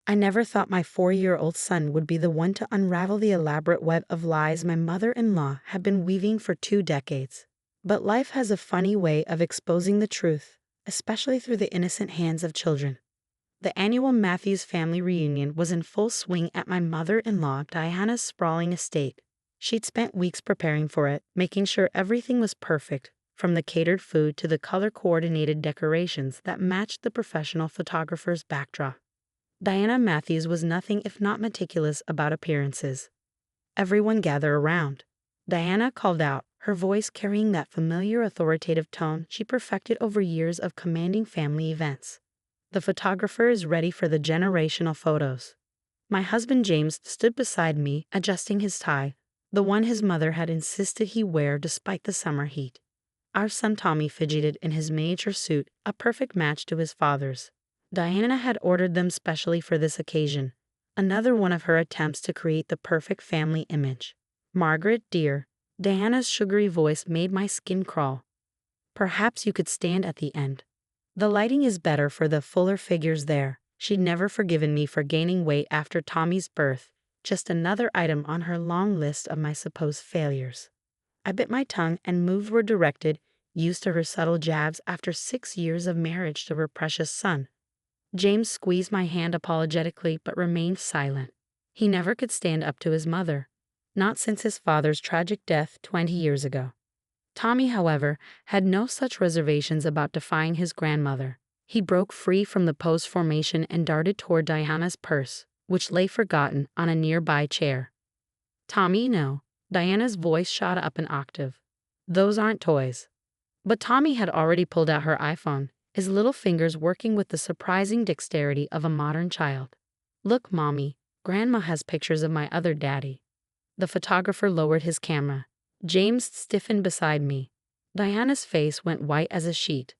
I never thought my 4-year-old son would be the one to unravel the elaborate web of lies my mother-in-law had been weaving for 2 decades. But life has a funny way of exposing the truth, especially through the innocent hands of children. The annual Matthews family reunion was in full swing at my mother-in-law Diana's sprawling estate. She'd spent weeks preparing for it, making sure everything was perfect, from the catered food to the color-coordinated decorations that matched the professional photographer's backdrop. Diana Matthews was nothing if not meticulous about appearances. Everyone gathered around. Diana called out, her voice carrying that familiar authoritative tone she perfected over years of commanding family events. The photographer is ready for the generational photos. My husband James stood beside me, adjusting his tie, the one his mother had insisted he wear despite the summer heat. Our son Tommy fidgeted in his miniature suit, a perfect match to his father's. Diana had ordered them specially for this occasion, another one of her attempts to create the perfect family image. Margaret, dear, Diana's sugary voice made my skin crawl. Perhaps you could stand at the end. The lighting is better for the fuller figures there. She'd never forgiven me for gaining weight after Tommy's birth, just another item on her long list of my supposed failures. I bit my tongue and moves were directed, used to her subtle jabs after 6 years of marriage to her precious son. James squeezed my hand apologetically but remained silent. He never could stand up to his mother, not since his father's tragic death 20 years ago. Tommy, however, had no such reservations about defying his grandmother. He broke free from the pose formation and darted toward Diana's purse, which lay forgotten on a nearby chair. Tommy, no. Diana's voice shot up an octave. Those aren't toys. But Tommy had already pulled out her iPhone, his little fingers working with the surprising dexterity of a modern child. Look, Mommy, Grandma has pictures of my other daddy. The photographer lowered his camera. James stiffened beside me. Diana's face went white as a sheet.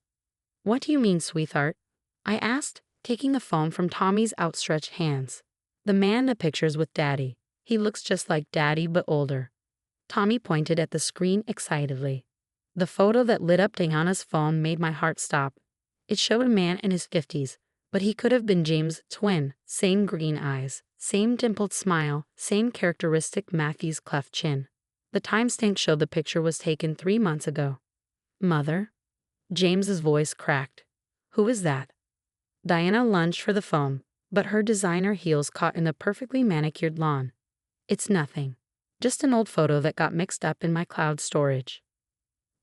What do you mean, sweetheart? I asked, taking the phone from Tommy's outstretched hands. The man in the picture's with Daddy. He looks just like Daddy but older. Tommy pointed at the screen excitedly. The photo that lit up Diana's phone made my heart stop. It showed a man in his 50s, but he could have been James' twin. Same green eyes, same dimpled smile, same characteristic Matthews cleft chin. The timestamp showed the picture was taken 3 months ago. Mother? James's voice cracked. Who is that? Diana lunged for the phone, but her designer heels caught in the perfectly manicured lawn. It's nothing. Just an old photo that got mixed up in my cloud storage.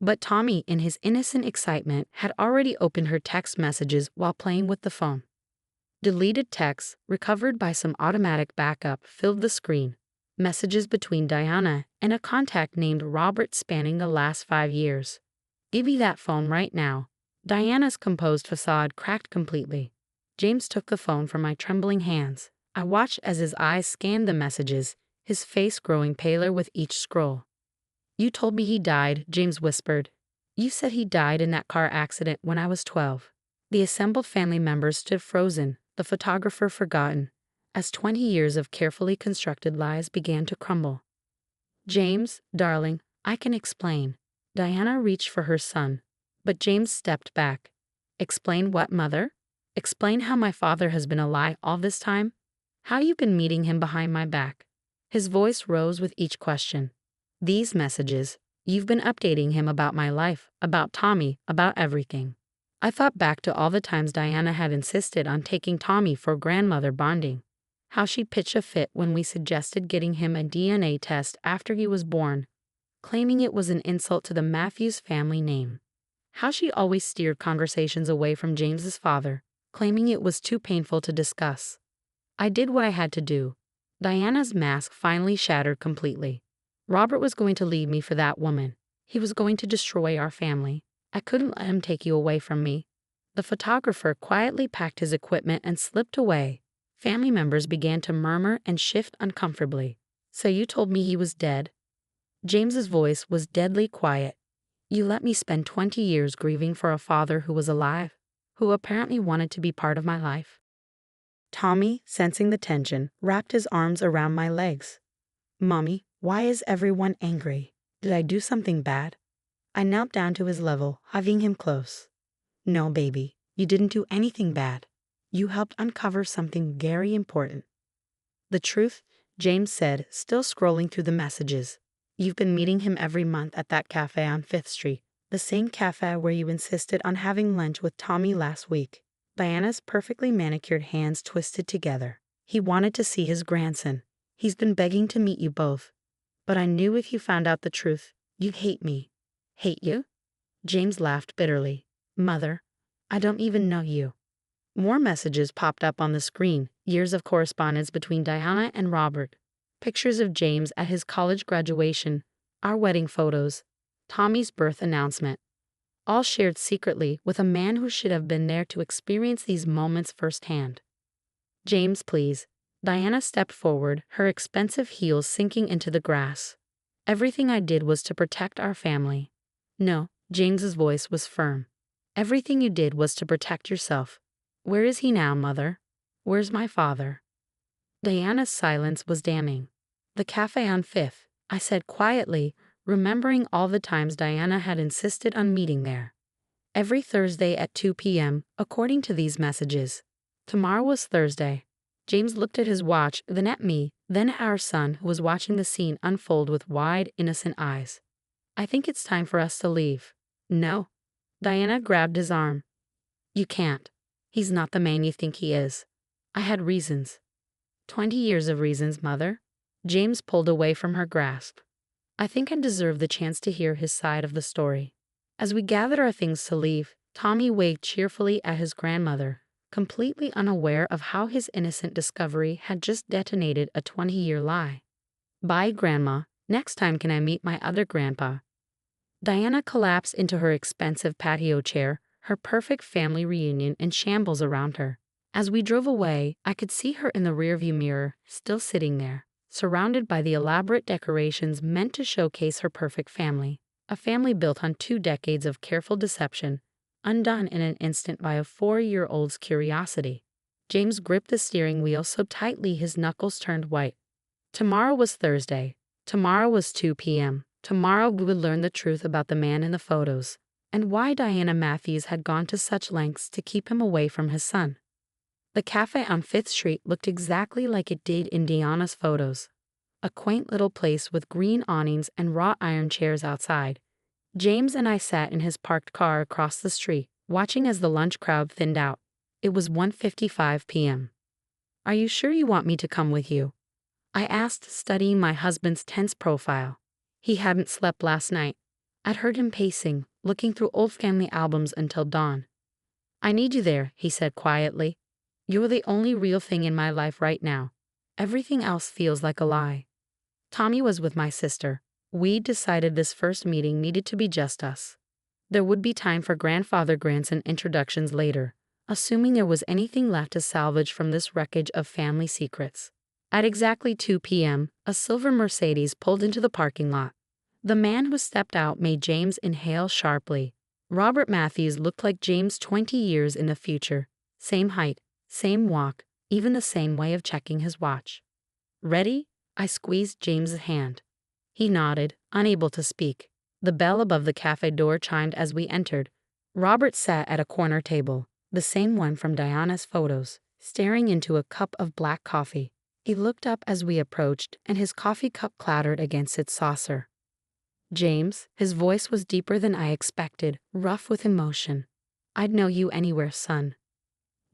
But Tommy, in his innocent excitement, had already opened her text messages while playing with the phone. Deleted texts, recovered by some automatic backup, filled the screen. Messages between Diana and a contact named Robert spanning the last 5 years. Give me that phone right now. Diana's composed facade cracked completely. James took the phone from my trembling hands. I watched as his eyes scanned the messages, his face growing paler with each scroll. You told me he died, James whispered. You said he died in that car accident when I was 12. The assembled family members stood frozen, the photographer forgotten, as 20 years of carefully constructed lies began to crumble. James, darling, I can explain. Diana reached for her son, but James stepped back. Explain what, Mother? Explain how my father has been a lie all this time? How you've been meeting him behind my back? His voice rose with each question. These messages, you've been updating him about my life, about Tommy, about everything. I thought back to all the times Diana had insisted on taking Tommy for grandmother bonding. How she pitched a fit when we suggested getting him a DNA test after he was born, claiming it was an insult to the Matthews family name. How she always steered conversations away from James's father, claiming it was too painful to discuss. I did what I had to do. Diana's mask finally shattered completely. Robert was going to leave me for that woman. He was going to destroy our family. I couldn't let him take you away from me. The photographer quietly packed his equipment and slipped away. Family members began to murmur and shift uncomfortably. So you told me he was dead? James's voice was deadly quiet. You let me spend 20 years grieving for a father who was alive, who apparently wanted to be part of my life. Tommy, sensing the tension, wrapped his arms around my legs. Mommy, why is everyone angry? Did I do something bad? I knelt down to his level, hugging him close. No, baby, you didn't do anything bad. You helped uncover something very important. The truth, James said, still scrolling through the messages. You've been meeting him every month at that cafe on 5th Street, the same cafe where you insisted on having lunch with Tommy last week. Diana's perfectly manicured hands twisted together. He wanted to see his grandson. He's been begging to meet you both. But I knew if you found out the truth, you'd hate me. Hate you? James laughed bitterly. Mother, I don't even know you. More messages popped up on the screen, years of correspondence between Diana and Robert. Pictures of James at his college graduation, our wedding photos, Tommy's birth announcement. All shared secretly with a man who should have been there to experience these moments firsthand. James, please. Diana stepped forward, her expensive heels sinking into the grass. Everything I did was to protect our family. No, James's voice was firm. Everything you did was to protect yourself. Where is he now, Mother? Where's my father? Diana's silence was damning. The cafe on 5th, I said quietly, remembering all the times Diana had insisted on meeting there. Every Thursday at 2 p.m., according to these messages. Tomorrow was Thursday. James looked at his watch, then at me, then at our son, who was watching the scene unfold with wide, innocent eyes. I think it's time for us to leave. No. Diana grabbed his arm. You can't. He's not the man you think he is. I had reasons. 20 years of reasons, Mother. James pulled away from her grasp. I think I deserve the chance to hear his side of the story. As we gathered our things to leave, Tommy waved cheerfully at his grandmother, completely unaware of how his innocent discovery had just detonated a 20-year lie. Bye, Grandma. Next time can I meet my other grandpa? Diana collapsed into her expensive patio chair, her perfect family reunion in shambles around her. As we drove away, I could see her in the rearview mirror, still sitting there, surrounded by the elaborate decorations meant to showcase her perfect family, a family built on 2 decades of careful deception, undone in an instant by a 4-year-old's curiosity. James gripped the steering wheel so tightly his knuckles turned white. Tomorrow was Thursday. Tomorrow was 2 p.m. Tomorrow we would learn the truth about the man in the photos, and why Diana Matthews had gone to such lengths to keep him away from his son. The cafe on 5th Street looked exactly like it did in Diana's photos. A quaint little place with green awnings and wrought iron chairs outside. James and I sat in his parked car across the street, watching as the lunch crowd thinned out. It was 1:55 p.m. Are you sure you want me to come with you? I asked, studying my husband's tense profile. He hadn't slept last night. I'd heard him pacing, looking through old family albums until dawn. I need you there, he said quietly. You're the only real thing in my life right now. Everything else feels like a lie. Tommy was with my sister. We decided this first meeting needed to be just us. There would be time for grandfather-grandson introductions later, assuming there was anything left to salvage from this wreckage of family secrets. At exactly 2 p.m., a silver Mercedes pulled into the parking lot. The man who stepped out made James inhale sharply. Robert Matthews looked like James 20 years in the future. Same height, same walk, even the same way of checking his watch. Ready? I squeezed James's hand. He nodded, unable to speak. The bell above the cafe door chimed as we entered. Robert sat at a corner table, the same one from Diana's photos, staring into a cup of black coffee. He looked up as we approached, and his coffee cup clattered against its saucer. James, his voice was deeper than I expected, rough with emotion. I'd know you anywhere, son.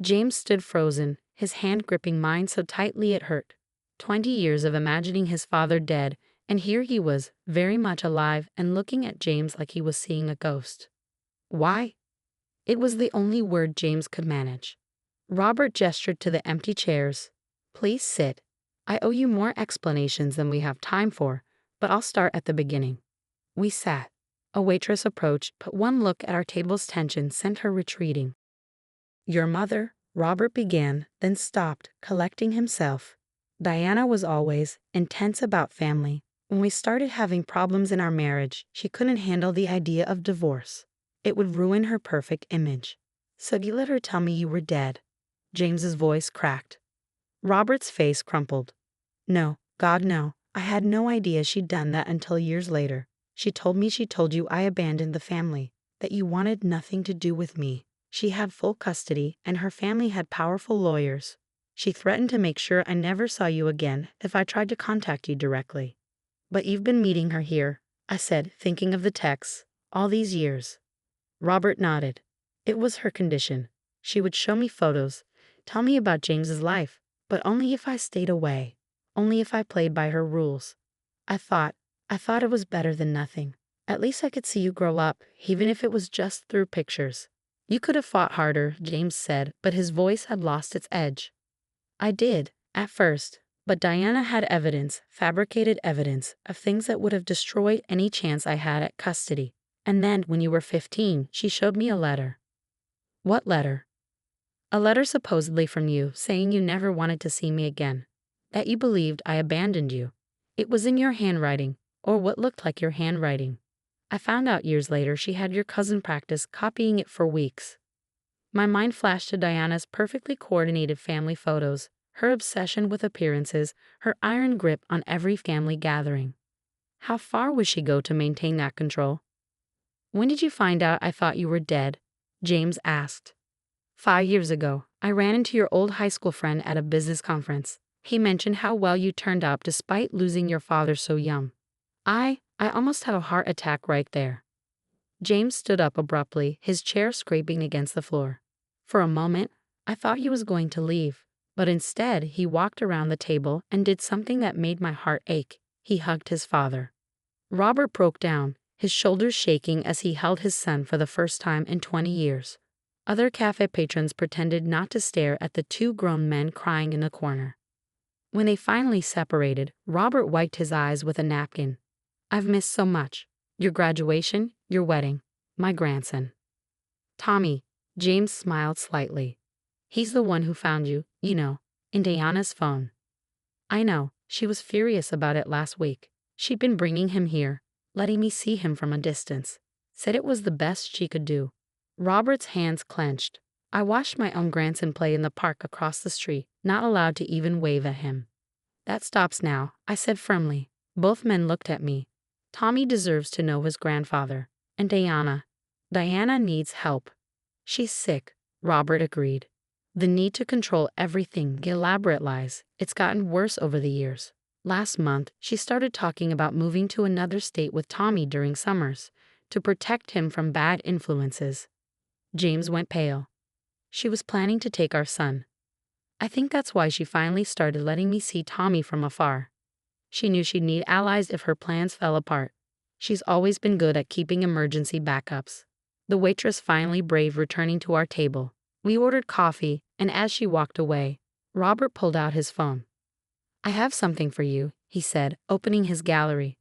James stood frozen, his hand gripping mine so tightly it hurt. 20 years of imagining his father dead, and here he was, very much alive and looking at James like he was seeing a ghost. Why? It was the only word James could manage. Robert gestured to the empty chairs. Please sit. I owe you more explanations than we have time for, but I'll start at the beginning. We sat. A waitress approached, but one look at our table's tension sent her retreating. Your mother, Robert began, then stopped, collecting himself. Diana was always intense about family. When we started having problems in our marriage, she couldn't handle the idea of divorce. It would ruin her perfect image. So you let her tell me you were dead. James's voice cracked. Robert's face crumpled. No, God no, I had no idea she'd done that until years later. She told me she told you I abandoned the family, that you wanted nothing to do with me. She had full custody, and her family had powerful lawyers. She threatened to make sure I never saw you again if I tried to contact you directly. But you've been meeting her here, I said, thinking of the texts, all these years. Robert nodded. It was her condition. She would show me photos, tell me about James's life, but only if I stayed away, only if I played by her rules. I thought it was better than nothing. At least I could see you grow up, even if it was just through pictures. You could have fought harder, James said, but his voice had lost its edge. I did, at first, but Diana had evidence, fabricated evidence, of things that would have destroyed any chance I had at custody. And then, when you were 15, she showed me a letter. What letter? A letter supposedly from you, saying you never wanted to see me again. That you believed I abandoned you. It was in your handwriting, or what looked like your handwriting. I found out years later she had your cousin practice copying it for weeks. My mind flashed to Diana's perfectly coordinated family photos, her obsession with appearances, her iron grip on every family gathering. How far would she go to maintain that control? When did you find out I thought you were dead? James asked. 5 years ago, I ran into your old high school friend at a business conference. He mentioned how well you turned out despite losing your father so young. I almost had a heart attack right there. James stood up abruptly, his chair scraping against the floor. For a moment, I thought he was going to leave, but instead he walked around the table and did something that made my heart ache. He hugged his father. Robert broke down, his shoulders shaking as he held his son for the first time in 20 years. Other cafe patrons pretended not to stare at the two grown men crying in the corner. When they finally separated, Robert wiped his eyes with a napkin. I've missed so much. Your graduation, your wedding, my grandson. Tommy, James smiled slightly. He's the one who found you, in Diana's phone. I know, she was furious about it last week. She'd been bringing him here, letting me see him from a distance. Said it was the best she could do. Robert's hands clenched. I watched my own grandson play in the park across the street, not allowed to even wave at him. That stops now, I said firmly. Both men looked at me. Tommy deserves to know his grandfather. And Diana needs help. She's sick, Robert agreed. The need to control everything, the elaborate lies, it's gotten worse over the years. Last month, she started talking about moving to another state with Tommy during summers, to protect him from bad influences. James went pale. She was planning to take our son. I think that's why she finally started letting me see Tommy from afar. She knew she'd need allies if her plans fell apart. She's always been good at keeping emergency backups. The waitress finally braved returning to our table. We ordered coffee, and as she walked away, Robert pulled out his phone. I have something for you, he said, opening his gallery.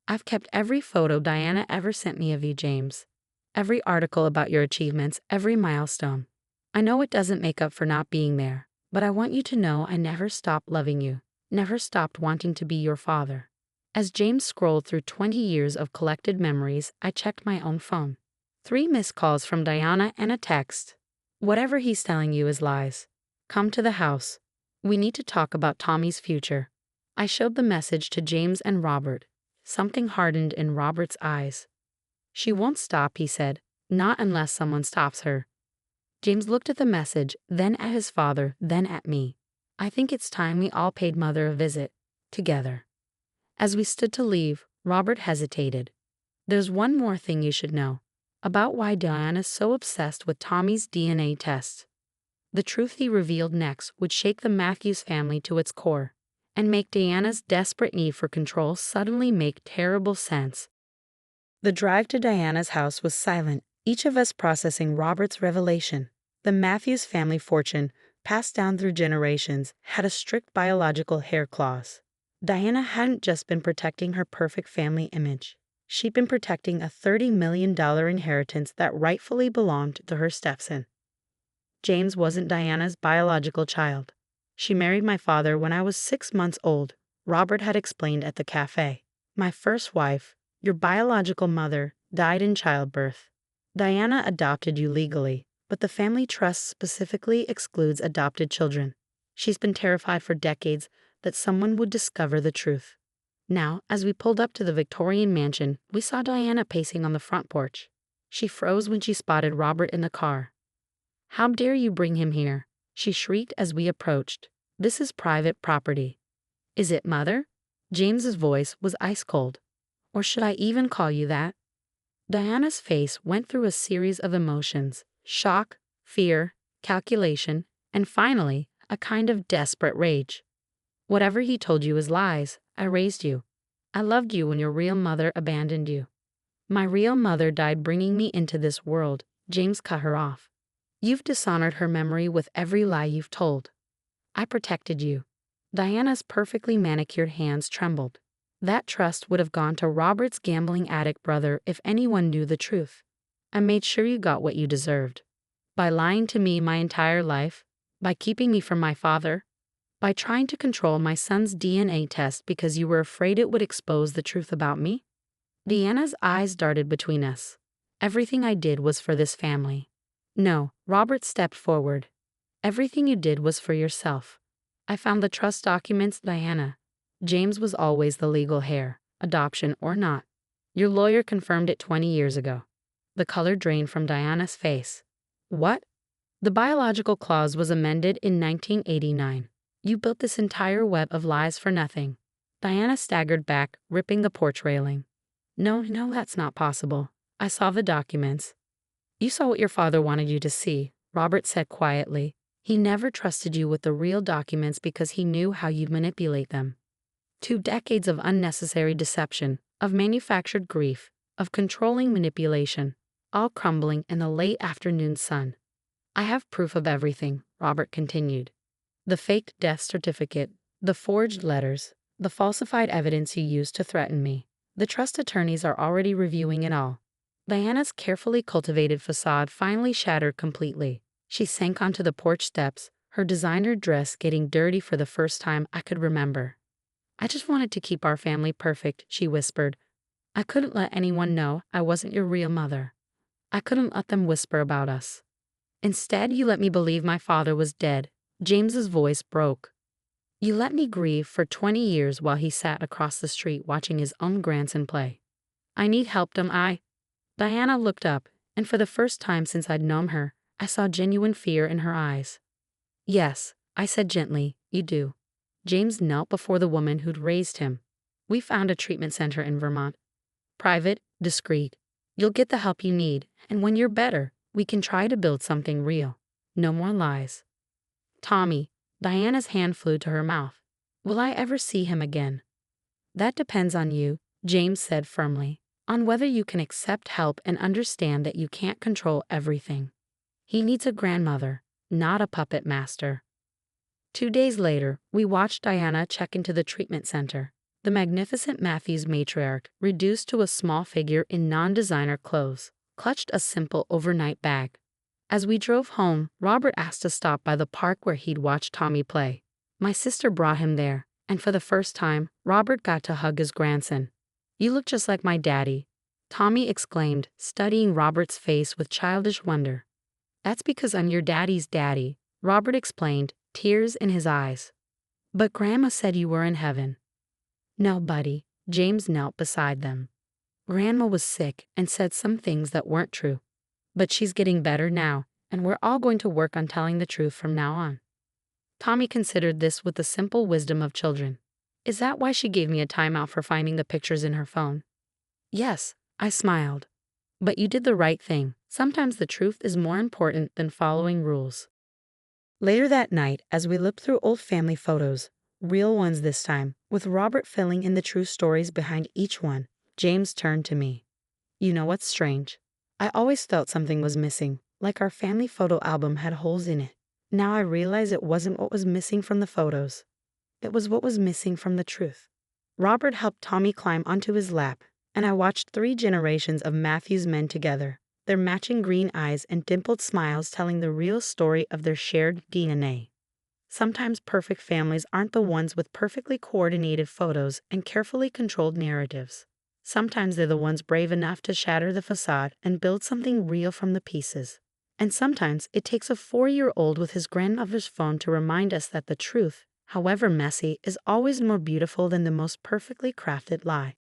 I've kept every photo Diana ever sent me of you, James. Every article about your achievements, every milestone. I know it doesn't make up for not being there, but I want you to know I never stopped loving you, never stopped wanting to be your father. As James scrolled through 20 years of collected memories, I checked my own phone. 3 missed calls from Diana and a text. Whatever he's telling you is lies. Come to the house. We need to talk about Tommy's future. I showed the message to James and Robert. Something hardened in Robert's eyes. She won't stop, he said, not unless someone stops her. James looked at the message, then at his father, then at me. I think it's time we all paid Mother a visit, together. As we stood to leave, Robert hesitated. There's one more thing you should know, about why Diana's so obsessed with Tommy's DNA test. The truth he revealed next would shake the Matthews family to its core, and make Diana's desperate need for control suddenly make terrible sense. The drive to Diana's house was silent, each of us processing Robert's revelation. The Matthews family fortune, passed down through generations, had a strict biological hair clause. Diana hadn't just been protecting her perfect family image. She'd been protecting a $30 million inheritance that rightfully belonged to her stepson. James wasn't Diana's biological child. She married my father when I was 6 months old, Robert had explained at the cafe. My first wife, your biological mother, died in childbirth. Diana adopted you legally, but the family trust specifically excludes adopted children. She's been terrified for decades that someone would discover the truth. Now, as we pulled up to the Victorian mansion, we saw Diana pacing on the front porch. She froze when she spotted Robert in the car. "How dare you bring him here?" she shrieked as we approached. "This is private property." "Is it, Mother?" James's voice was ice cold. "Or should I even call you that?" Diana's face went through a series of emotions: shock, fear, calculation, and finally, a kind of desperate rage. "Whatever he told you is lies. I raised you. I loved you when your real mother abandoned you." "My real mother died bringing me into this world," James cut her off. "You've dishonored her memory with every lie you've told. I protected you." Diana's perfectly manicured hands trembled. "That trust would have gone to Robert's gambling addict brother if anyone knew the truth. I made sure you got what you deserved. By lying to me my entire life, by keeping me from my father, by trying to control my son's DNA test because you were afraid it would expose the truth about me." Diana's eyes darted between us. "Everything I did was for this family." "No," Robert stepped forward. "Everything you did was for yourself. I found the trust documents, Diana. James was always the legal heir, adoption or not. Your lawyer confirmed it 20 years ago." The color drained from Diana's face. "What?" "The biological clause was amended in 1989. You built this entire web of lies for nothing." Diana staggered back, ripping the porch railing. No, that's not possible. I saw the documents." "You saw what your father wanted you to see," Robert said quietly. "He never trusted you with the real documents because he knew how you'd manipulate them. 2 decades of unnecessary deception, of manufactured grief, of controlling manipulation, all crumbling in the late afternoon sun." "I have proof of everything," Robert continued. "The faked death certificate, the forged letters, the falsified evidence you used to threaten me. The trust attorneys are already reviewing it all." Diana's carefully cultivated facade finally shattered completely. She sank onto the porch steps, her designer dress getting dirty for the first time I could remember. "I just wanted to keep our family perfect," she whispered. "I couldn't let anyone know I wasn't your real mother. I couldn't let them whisper about us. Instead, you let me believe my father was dead." James's voice broke. "You let me grieve for 20 years while he sat across the street watching his own grandson play. I need help, don't I?" Diana looked up, and for the first time since I'd known her, I saw genuine fear in her eyes. "Yes," I said gently, "you do." James knelt before the woman who'd raised him. "We found a treatment center in Vermont. Private, discreet. You'll get the help you need, and when you're better, we can try to build something real. No more lies." "Tommy," Diana's hand flew to her mouth. "Will I ever see him again?" "That depends on you," James said firmly. "On whether you can accept help and understand that you can't control everything. He needs a grandmother, not a puppet master." 2 days later, we watched Diana check into the treatment center. The magnificent Matthews matriarch, reduced to a small figure in non-designer clothes, clutched a simple overnight bag. As we drove home, Robert asked to stop by the park where he'd watched Tommy play. My sister brought him there, and for the first time, Robert got to hug his grandson. "You look just like my daddy," Tommy exclaimed, studying Robert's face with childish wonder. "That's because I'm your daddy's daddy," Robert explained, tears in his eyes. "But Grandma said you were in heaven." "No, buddy," James knelt beside them. "Grandma was sick and said some things that weren't true. But she's getting better now, and we're all going to work on telling the truth from now on." Tommy considered this with the simple wisdom of children. "Is that why she gave me a timeout for finding the pictures in her phone?" "Yes," I smiled. "But you did the right thing. Sometimes the truth is more important than following rules." Later that night, as we looked through old family photos, real ones this time, with Robert filling in the true stories behind each one, James turned to me. "You know what's strange? I always felt something was missing, like our family photo album had holes in it. Now I realize it wasn't what was missing from the photos. It was what was missing from the truth." Robert helped Tommy climb onto his lap, and I watched 3 generations of Matthews men together, their matching green eyes and dimpled smiles telling the real story of their shared DNA. Sometimes perfect families aren't the ones with perfectly coordinated photos and carefully controlled narratives. Sometimes they're the ones brave enough to shatter the facade and build something real from the pieces. And sometimes it takes a 4-year-old with his grandmother's phone to remind us that the truth, however messy, is always more beautiful than the most perfectly crafted lie.